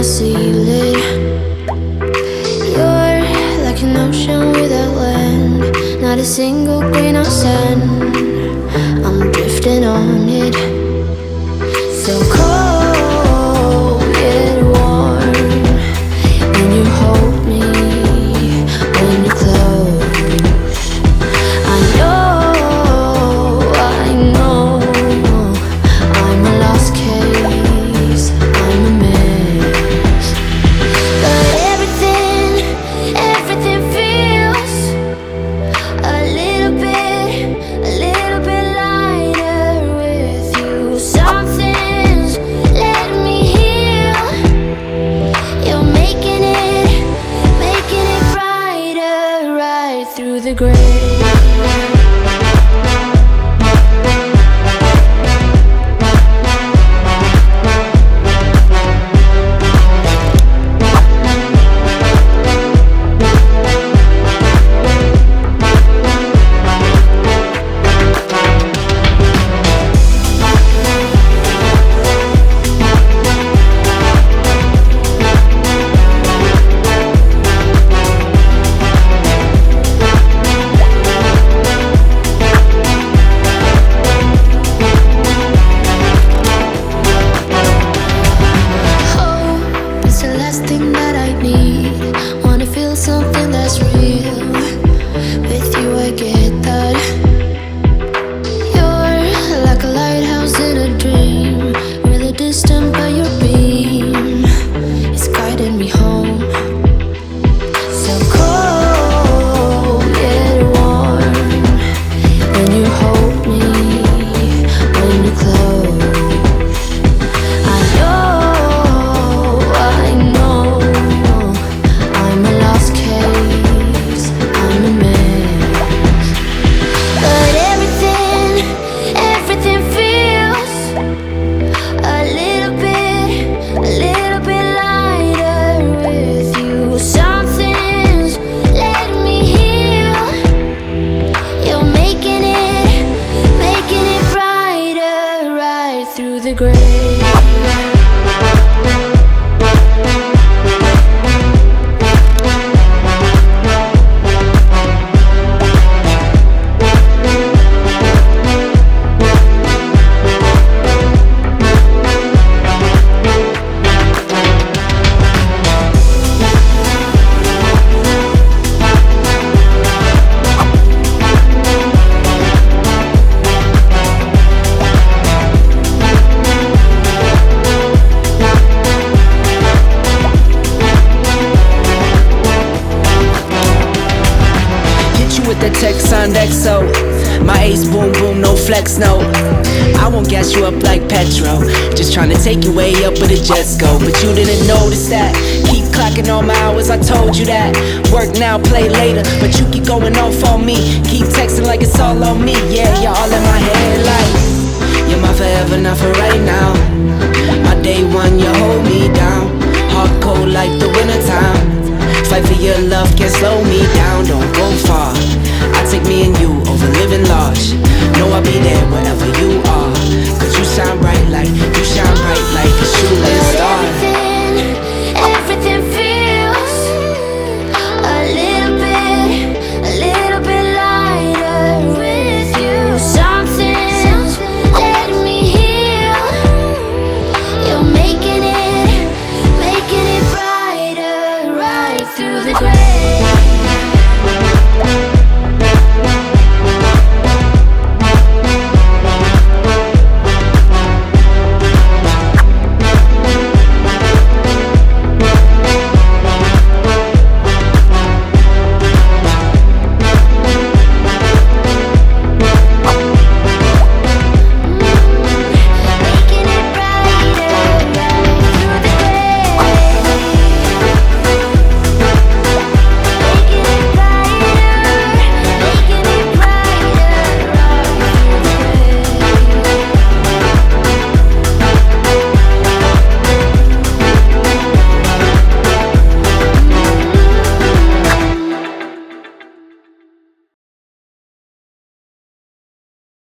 seal it. You're like an ocean without land, not a single grain of sand. I'm drifting on it. So cold yet warm when you hold me, when you close. I know I'm a lost case, I'm a mess. But everything feels a little bit lighter with you. Something's letting me heal. You're making it brighter right through the gray. Something that's real. With you I get that. You're like a lighthouse in a dream, really distant but your beam is guiding me home. So cold yet warm when you hold me, when you close. I know I'm a lost case, I'm a mess. But everything feels a little bit lighter with you. Something's letting me heal. You're making it brighter right through the gray. The text on XO, my ace boom boom, no flex, no. I won't gas you up like petrol, just trying to take you way up where the jets go. But you didn't notice that. Keep clocking all my hours, I told you that. Work now, play later, but you keep going off on me. Keep texting like it's all on me. Yeah, you're all in my head like you're my forever, not for right now. My day one, you hold me down. Hard cold like the wintertime. Fight for your love, can't slow me down, don't go far. I take me and you over living large. Know I'll be there wherever you are. Cause you shine bright like